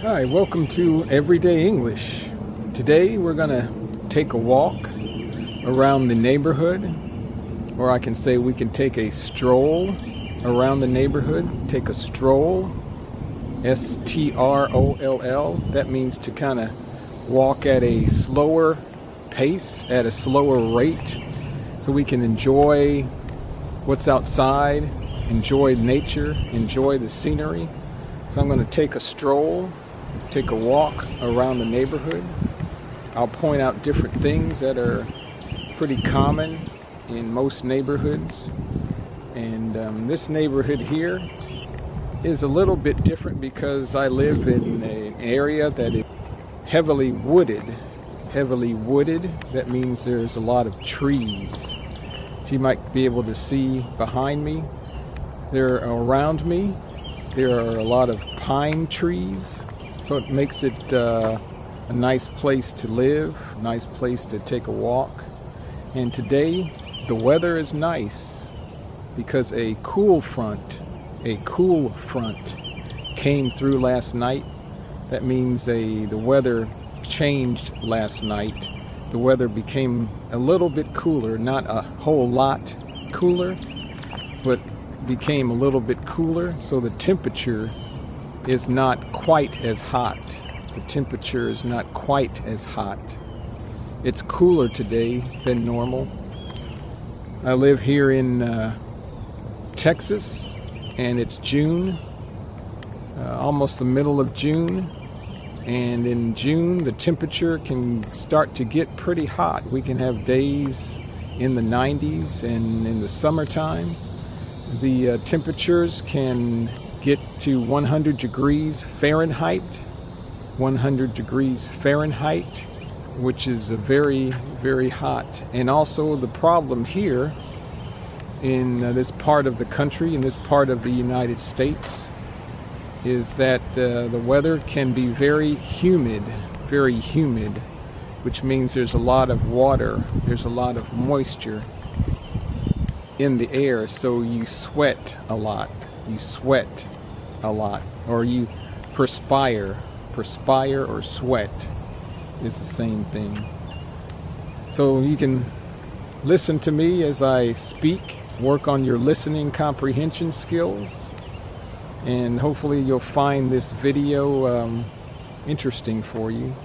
Hi, welcome to Everyday English. Today we're going to take a walk around the neighborhood, or I can say we can take a stroll around the neighborhood. Take a stroll, S-T-R-O-L-L. That means to kind of walk at a slower pace, at a slower rate, so we can enjoy what's outside, enjoy nature, enjoy the scenery. So I'm going to take a stroll, take a walk around the neighborhood. I'll point out different things that are pretty common in most neighborhoods. And this neighborhood here is a little bit different because I live in an area that is heavily wooded. Heavily wooded, that means there's a lot of trees. So you might be able to see behind me. There around me, there are a lot of pine trees. So it makes it a nice place to live, a nice place to take a walk. And today, the weather is nice because a cool front came through last night. That means the weather changed last night. The weather became a little bit cooler, not a whole lot cooler, but became a little bit cooler. So the temperature is not quite as hot. The temperature is not quite as hot. It's cooler today than normal. I live here in Texas, and it's June, almost the middle of June. And in June, the temperature can start to get pretty hot. We can have days in the 90s, and in the summertime, the temperatures can get to 100 degrees Fahrenheit, 100 degrees Fahrenheit, which is very, very hot. And also the problem here in this part of the country, in this part of the United States, is that the weather can be very humid, which means there's a lot of water, there's a lot of moisture in the air, so you sweat a lot. Or you perspire or sweat is the same thing. So you can listen to me as I speak, work on your listening comprehension skills, and hopefully you'll find this video interesting for you.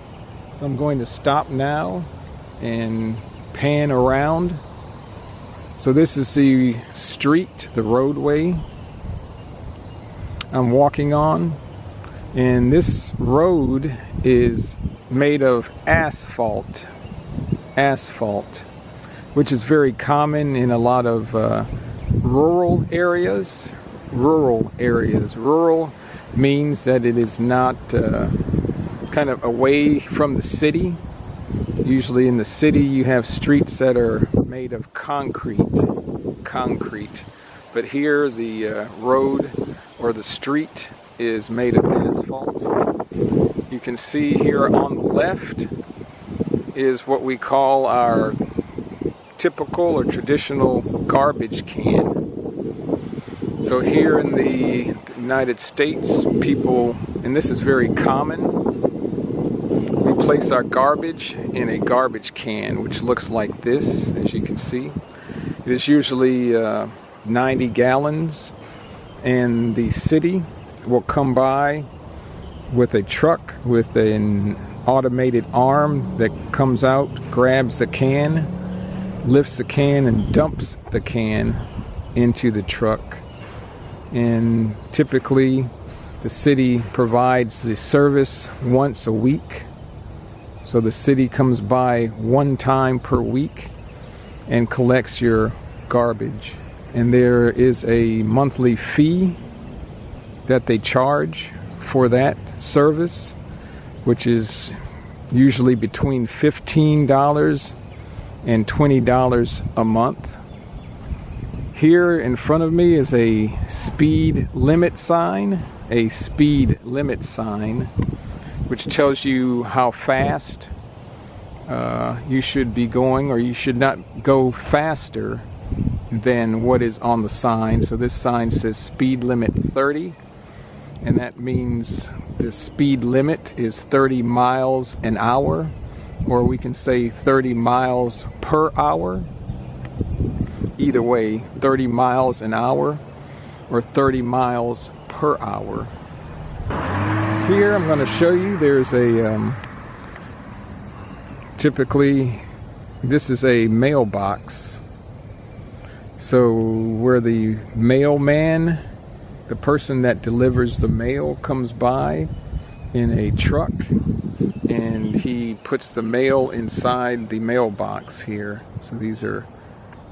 So I'm going to stop now and pan around. So this is the street, the roadway I'm walking on, and this road is made of asphalt, which is very common in a lot of rural areas. Rural means that it is not kind of away from the city. Usually in the city you have streets that are made of concrete. But here the road or the street is made of asphalt. You can see here on the left is what we call our typical or traditional garbage can. So here in the United States, people, and this is very common, we place our garbage in a garbage can, which looks like this, as you can see. It is usually 90 gallons, and the city will come by with a truck with an automated arm that comes out, grabs the can, lifts the can, and dumps the can into the truck. And typically the city provides the service once a week. So the city comes by one time per week and collects your garbage. And there is a monthly fee that they charge for that service, which is usually between $15 and $20 a month. Here in front of me is a speed limit sign, which tells you how fast you should be going, or you should not go faster than what is on the sign. So this sign says speed limit 30, and that means the speed limit is 30 miles an hour, or we can say 30 miles per hour. Either way, 30 miles an hour or 30 miles per hour. Here I'm going to show you there's a typically this is a mailbox. So where the mailman, the person that delivers the mail, comes by in a truck and he puts the mail inside the mailbox here. So these are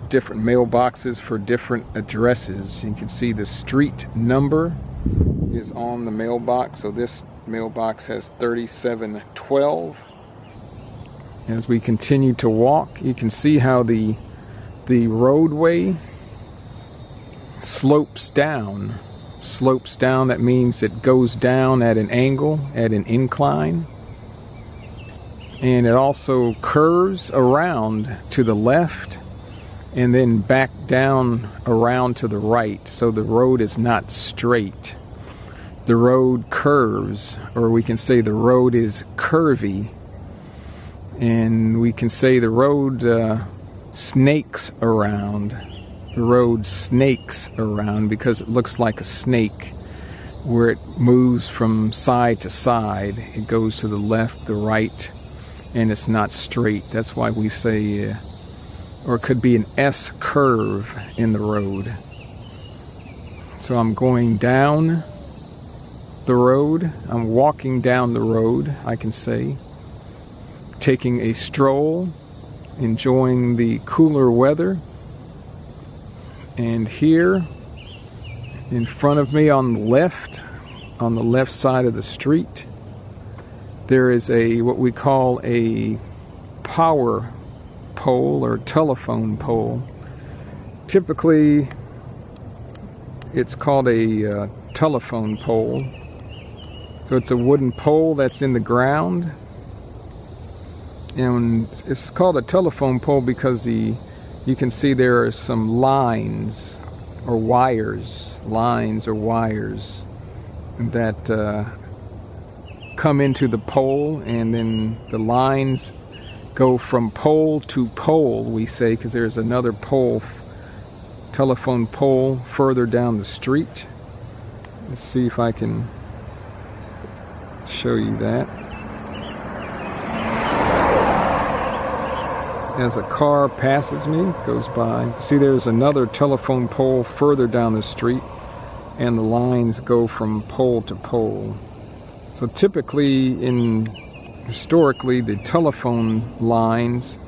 different mailboxes for different addresses. You can see the street number is on the mailbox. So this mailbox has 3712. As we continue to walk, you can see how the roadway slopes down. Slopes down, that means it goes down at an angle, at an incline. And it also curves around to the left and then back down around to the right. So the road is not straight. The road curves, or we can say the road is curvy. And we can say the road snakes around. The road snakes around because it looks like a snake where it moves from side to side. It goes to the left, the right, and it's not straight. That's why we say, or it could be an S curve in the road. So I'm going down the road. I'm walking down the road, I can say. Taking a stroll, enjoying the cooler weather. And here in front of me on the left side of the street, there is a what we call a power pole or telephone pole. Typically it's called a telephone pole. So it's a wooden pole that's in the ground. And it's called a telephone pole because you can see there are some lines or wires that come into the pole, and then the lines go from pole to pole, we say, because there's another pole, telephone pole, further down the street. Let's see if I can show you that. As a car passes me, goes by, see there's another telephone pole further down the street, and the lines go from pole to pole. So typically, historically, the telephone lines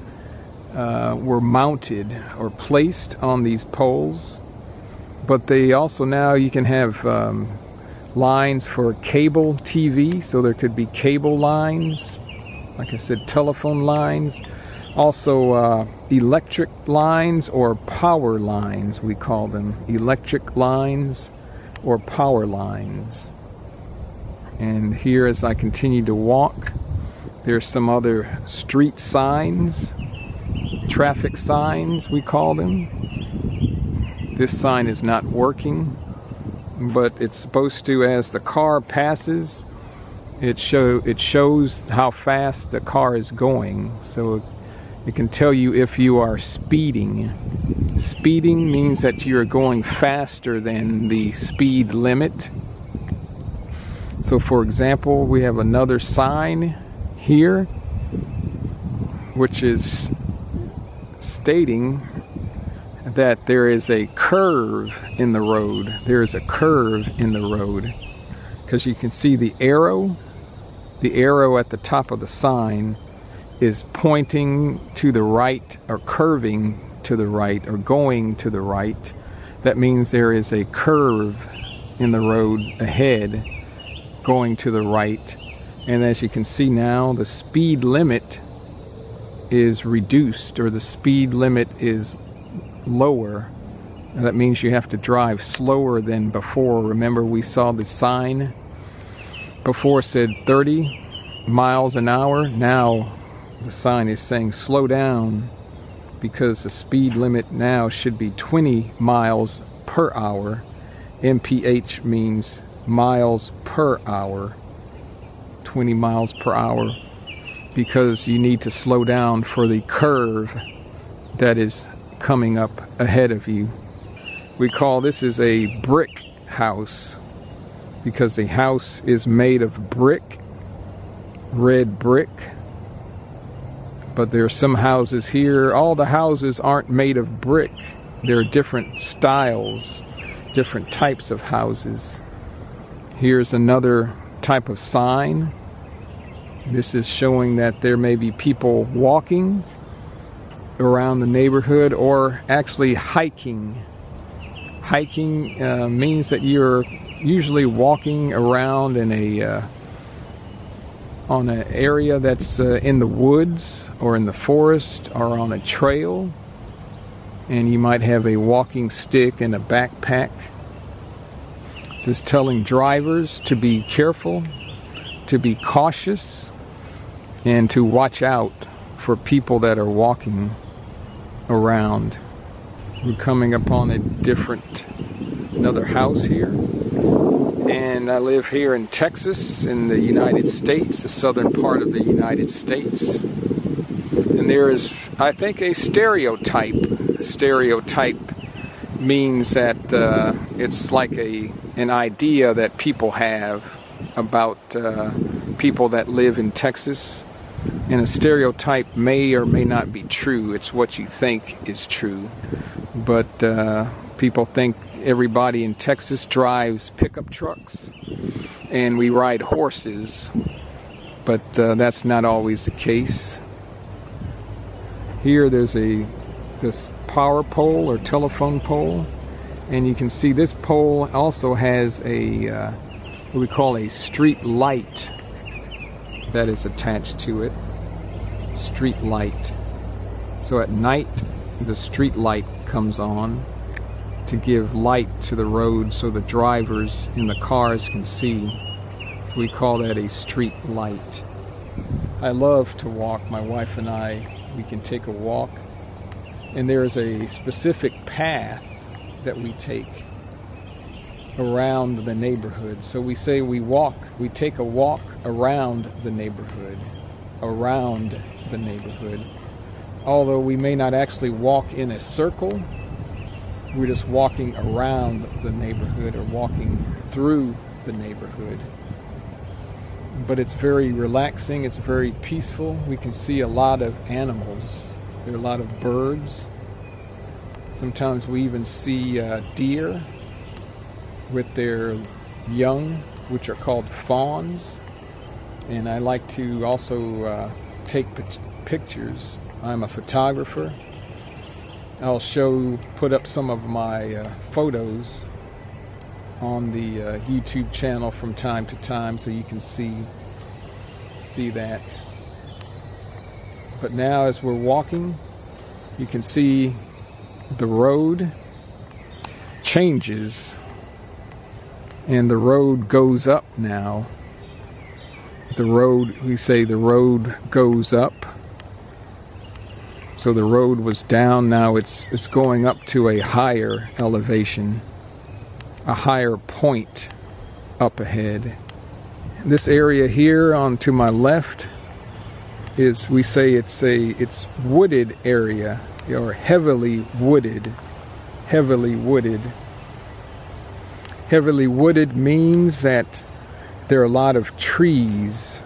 were mounted or placed on these poles, but they also now you can have lines for cable TV, so there could be cable lines, like I said, telephone lines. Also electric lines or power lines, we call them. Electric lines or power lines. And here as I continue to walk, there's some other street signs, traffic signs we call them. This sign is not working, but it's supposed to, as the car passes, it shows how fast the car is going. So it can tell you if you are speeding. Speeding means that you're going faster than the speed limit. So for example, we have another sign here which is stating that there is a curve in the road. There is a curve in the road because you can see the arrow at the top of the sign is pointing to the right, or curving to the right, or going to the right. That means there is a curve in the road ahead going to the right. And as you can see now, the speed limit is reduced, or the speed limit is lower. And that means you have to drive slower than before. Remember, we saw the sign before said 30 miles an hour. Now the sign is saying slow down, because the speed limit now should be 20 miles per hour. MPH means miles per hour, 20 miles per hour, because you need to slow down for the curve that is coming up ahead of you. We call this is a brick house because the house is made of brick, red brick. But there are some houses here. All the houses aren't made of brick. There are different styles, different types of houses. Here's another type of sign. This is showing that there may be people walking around the neighborhood or actually hiking. Hiking means that you're usually walking around in on an area that's in the woods or in the forest or on a trail, and you might have a walking stick and a backpack. This is telling drivers to be careful, to be cautious, and to watch out for people that are walking around. We're coming upon another house here, and I live here in Texas in the United States, the southern part of the United States. And there is, I think, a stereotype. A stereotype means that it's like an idea that people have about people that live in Texas. And a stereotype may or may not be true. It's what you think is true. But people think everybody in Texas drives pickup trucks and we ride horses. But that's not always the case. Here there's this power pole or telephone pole. And you can see this pole also has what we call a street light that is attached to it. Street light. So at night the street light comes on to give light to the road so the drivers in the cars can see. So we call that a street light. I love to walk. My wife and I, we can take a walk, and there is a specific path that we take around the neighborhood. So we say we take a walk around the neighborhood. Although we may not actually walk in a circle, we're just walking around the neighborhood or walking through the neighborhood. But it's very relaxing, it's very peaceful. We can see a lot of animals. There are a lot of birds. Sometimes we even see deer with their young, which are called fawns. And I like to also take pictures. I'm a photographer. I'll put up some of my photos on the YouTube channel from time to time so you can see that. But now as we're walking, you can see the road changes and the road goes up now. We say the road goes up. So the road was down, now it's going up to a higher elevation, a higher point up ahead. This area here on to my left is, we say it's wooded area, or heavily wooded. Heavily wooded. Heavily wooded means that there are a lot of trees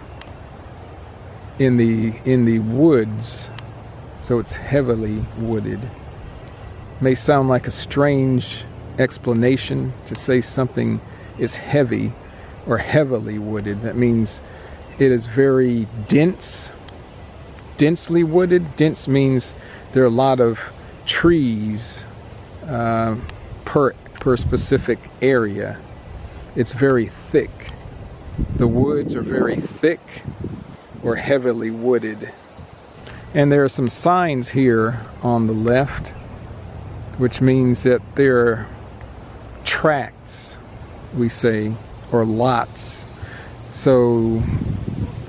in the woods. So it's heavily wooded. May sound like a strange explanation to say something is heavy or heavily wooded. That means it is very dense, densely wooded. Dense means there are a lot of trees per specific area. It's very thick. The woods are very thick or heavily wooded. And there are some signs here on the left, which means that there are tracts, we say, or lots. So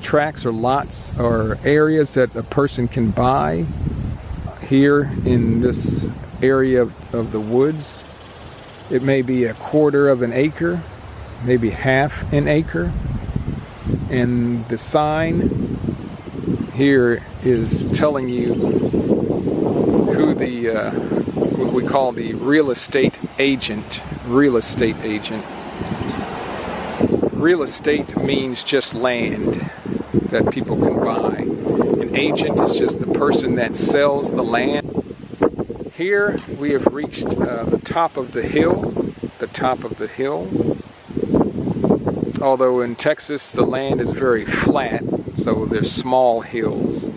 tracts or lots are areas that a person can buy here in this area of the woods. It may be 1/4 of an acre, maybe half an acre. And the sign here is telling you who the what we call the real estate agent. Real estate agent. Real estate means just land that people can buy. An agent is just the person that sells the land. Here we have reached the top of the hill. The top of the hill. Although in Texas the land is very flat, so there's small hills.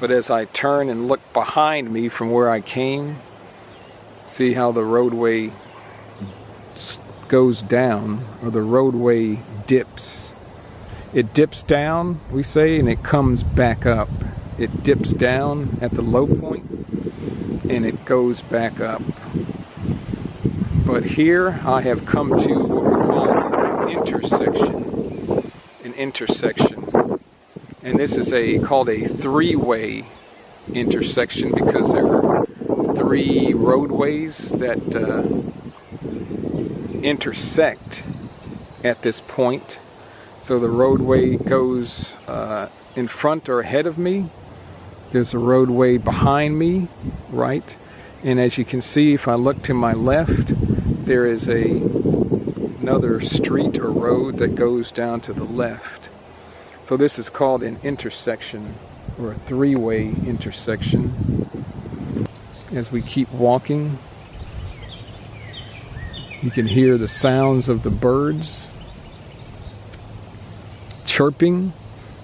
But as I turn and look behind me from where I came, see how the roadway goes down, or the roadway dips. It dips down, we say, and it comes back up. It dips down at the low point, and it goes back up. But here I have come to what we call an intersection. And this is called a three-way intersection because there are three roadways that intersect at this point. So the roadway goes in front or ahead of me. There's a roadway behind me, right? And as you can see, if I look to my left, there is another street or road that goes down to the left. So this is called an intersection, or a three-way intersection. As we keep walking, you can hear the sounds of the birds chirping.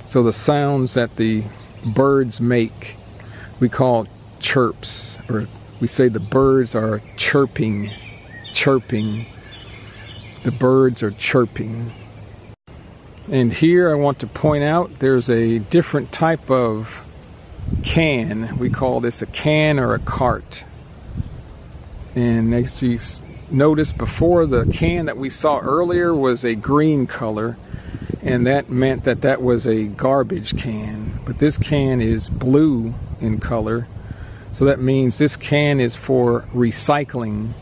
So the sounds that the birds make, we call chirps, or we say the birds are chirping. The birds are chirping. And here I want to point out there's a different type of can. We call this a can or a cart. And as you notice before, the can that we saw earlier was a green color, and that meant that that was a garbage can. But this can is blue in color, so that means this can is for recycling.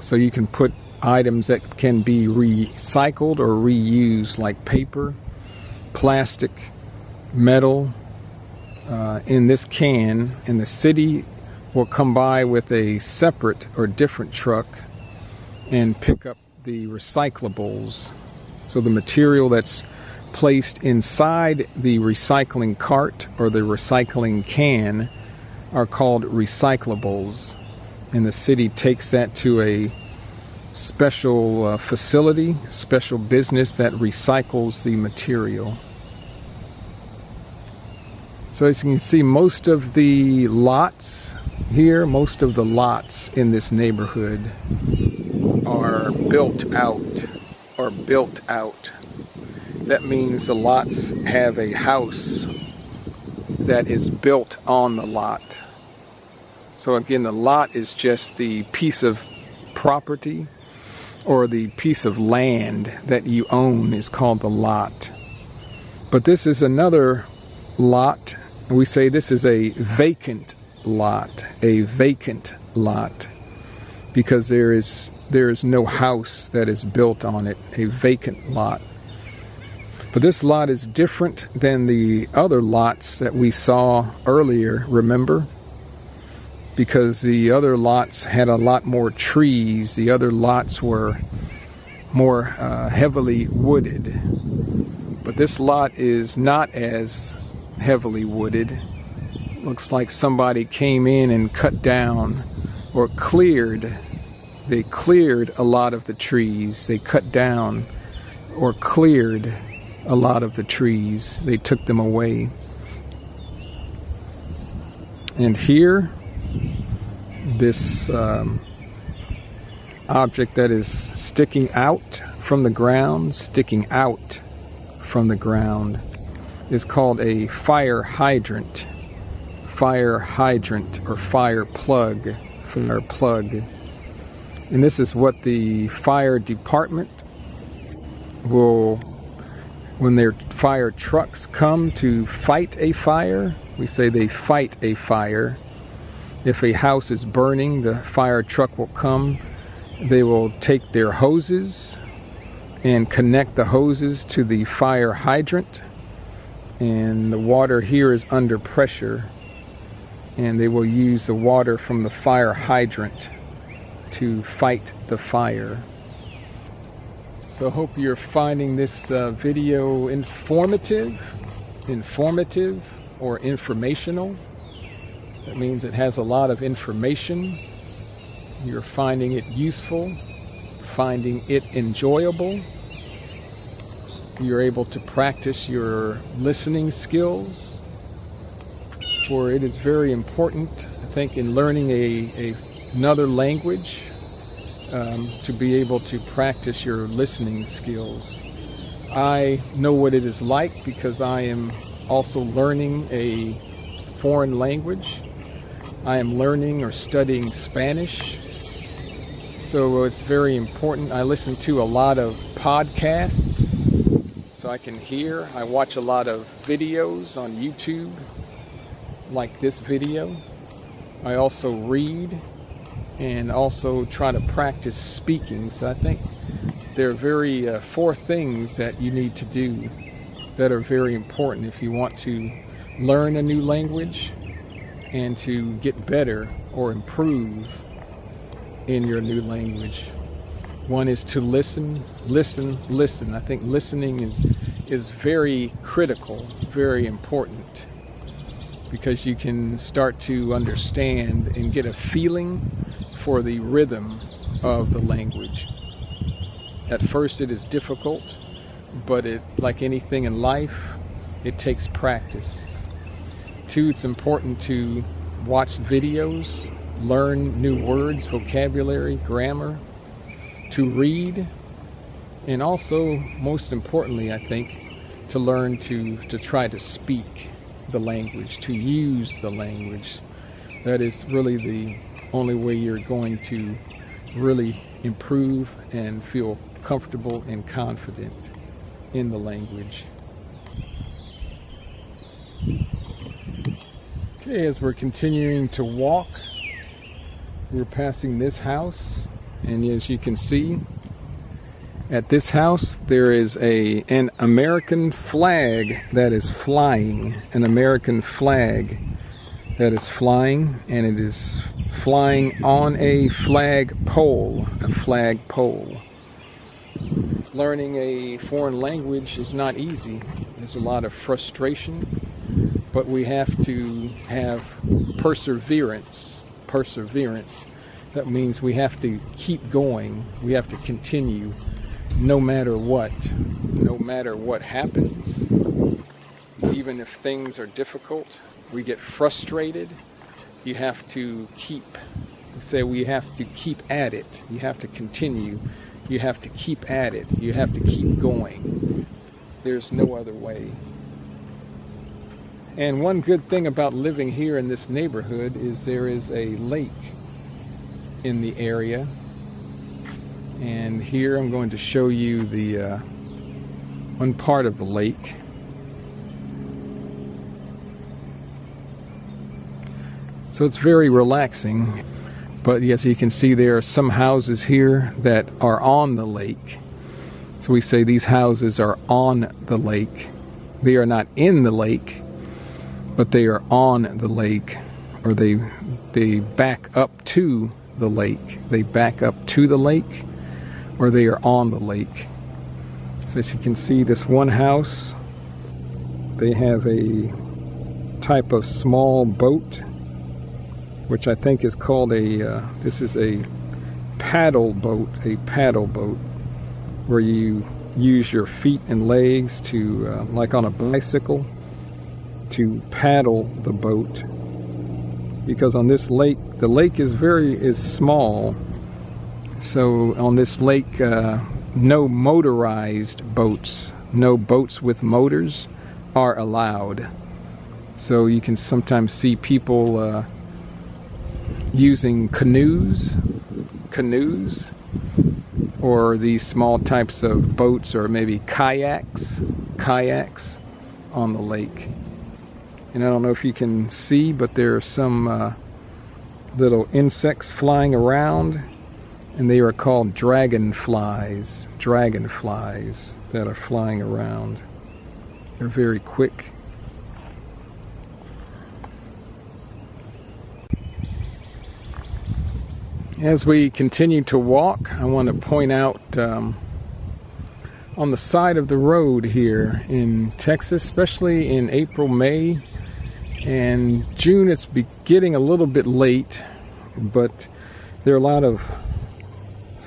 So you can put items that can be recycled or reused, like paper, plastic, metal, in this can, and the city will come by with a separate or different truck and pick up the recyclables. So the material that's placed inside the recycling cart or the recycling can are called recyclables, and the city takes that to a special facility, special business that recycles the material. So as you can see, most of the lots here, most of the lots in this neighborhood are built out. That means the lots have a house that is built on the lot. So again, the lot is just the piece of property or the piece of land that you own is called the lot. But this is another lot. We say this is a vacant lot, because there is no house that is built on it, a vacant lot. But this lot is different than the other lots that we saw earlier, remember? Because the other lots had a lot more trees. The other lots were more heavily wooded. But this lot is not as heavily wooded. Looks like somebody came in and cut down or cleared. They cleared a lot of the trees. They cut down or cleared a lot of the trees. They took them away. And here, this object that is sticking out from the ground, is called a fire hydrant or fire plug. And this is what the fire department will, when their fire trucks come to fight a fire, we say they fight a fire. If a house is burning, the fire truck will come They will take their hoses and connect the hoses to the fire hydrant, and the water here is under pressure, and they will use the water from the fire hydrant to fight the fire. So I hope you're finding this video informative or informational. That means it has a lot of information. You're finding it useful, finding it enjoyable. You're able to practice your listening skills, for it is very important, I think, in learning another language, to be able to practice your listening skills. I know what it is like because I am also learning a foreign language. I am learning or studying Spanish. So it's very important. I listen to a lot of podcasts so I can hear. I watch a lot of videos on YouTube, like this video. I also read and also try to practice speaking. So I think there are four things that you need to do that are very important if you want to learn a new language and to get better or improve in your new language. One is to listen. I think listening is very critical, very important, because you can start to understand and get a feeling for the rhythm of the language. At first it is difficult, but like anything in life, it takes practice. Two, it's important to watch videos, learn new words, vocabulary, grammar, to read, and also, most importantly, I think, to learn to try to speak the language, to use the language. That is really the only way you're going to really improve and feel comfortable and confident in the language. Okay, as we're continuing to walk, we're passing this house, and as you can see, at this house there is an American flag that is flying. An American flag that is flying, and it is flying on a flagpole. Learning a foreign language is not easy. There's a lot of frustration, but we have to have perseverance. That means we have to keep going. We have to continue no matter what happens. Even if things are difficult, we get frustrated. You have to keep at it. You have to continue. You have to keep at it. You have to keep going. There's no other way. And one good thing about living here in this neighborhood is there is a lake in the area. And here I'm going to show you the one part of the lake. So it's very relaxing. But yes, you can see there are some houses here that are on the lake. So we say these houses are on the lake. They are not in the lake, but they are on the lake, or they back up to the lake. They back up to the lake, or they are on the lake. So as you can see, this one house, they have a type of small boat, which I think is called this is a paddle boat, where you use your feet and legs to, like on a bicycle, to paddle the boat. Because on this lake, the lake is small, so on this lake, no motorized boats, no boats with motors are allowed. So you can sometimes see people using canoes, or these small types of boats, or maybe kayaks on the lake. And I don't know if you can see, but there are some little insects flying around, And they are called dragonflies that are flying around. They're very quick. As we continue to walk, I want to point out on the side of the road here in Texas, especially in April, May, and June, it's getting a little bit late, but there are a lot of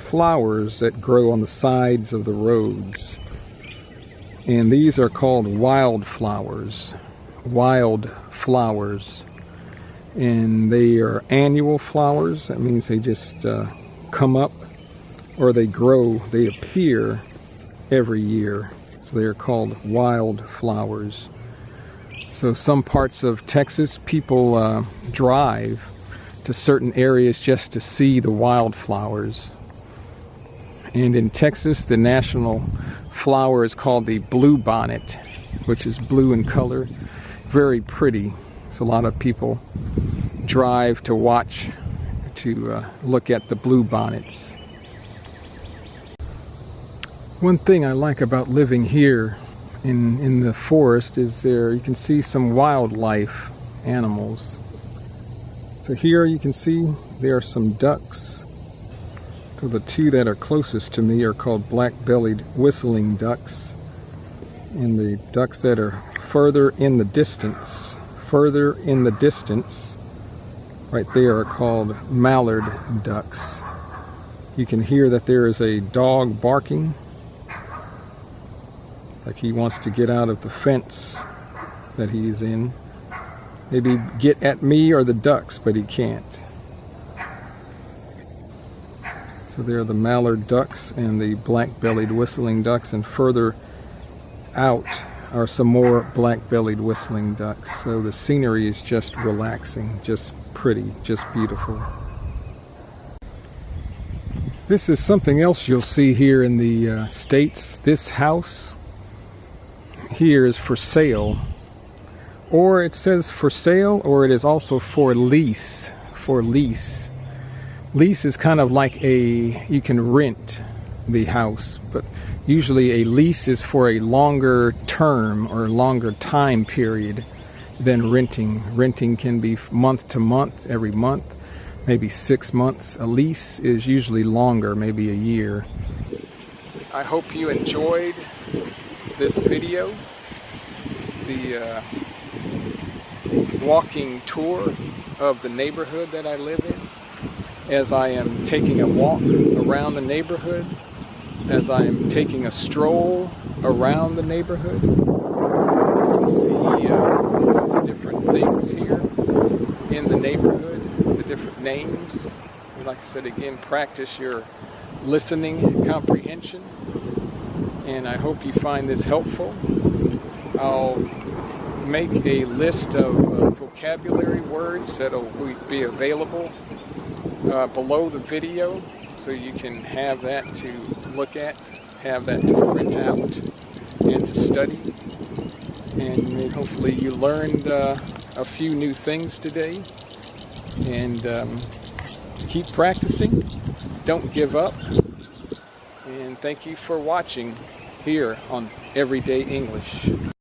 flowers that grow on the sides of the roads. And these are called wildflowers. And they are annual flowers. That means they just come up, or they grow, they appear every year. So they are called wildflowers. So some parts of Texas, people drive to certain areas just to see the wildflowers. And in Texas, the national flower is called the bluebonnet, which is blue in color. Very pretty. So a lot of people drive to watch, to look at the bluebonnets. One thing I like about living here in the forest is you can see some wildlife animals. So here you can see there are some ducks. So the two that are closest to me are called black-bellied whistling ducks. And the ducks that are further in the distance, right there, are called mallard ducks. You can hear that there is a dog barking, like he wants to get out of the fence that he's in. Maybe get at me or the ducks, but he can't. So there are the mallard ducks and the black-bellied whistling ducks, and further out are some more black-bellied whistling ducks. So the scenery is just relaxing, just pretty, just beautiful. This is something else you'll see here in the States. This house here is for sale, or it says for sale, or it is also for lease. Lease is kind of like you can rent the house, but usually a lease is for a longer term or longer time period than renting. Renting can be month to month, every month, maybe 6 months. A lease is usually longer, maybe a year. I hope you enjoyed this video, the walking tour of the neighborhood that I live in, as I am taking a walk around the neighborhood, as I am taking a stroll around the neighborhood. You can see the different things here in the neighborhood, the different names. Like I said again, practice your listening and comprehension, and I hope you find this helpful. I'll make a list of vocabulary words that will be available below the video, so you can have that to look at, have that to print out and to study. And hopefully you learned a few new things today. And keep practicing, don't give up, and thank you for watching here on Everyday English.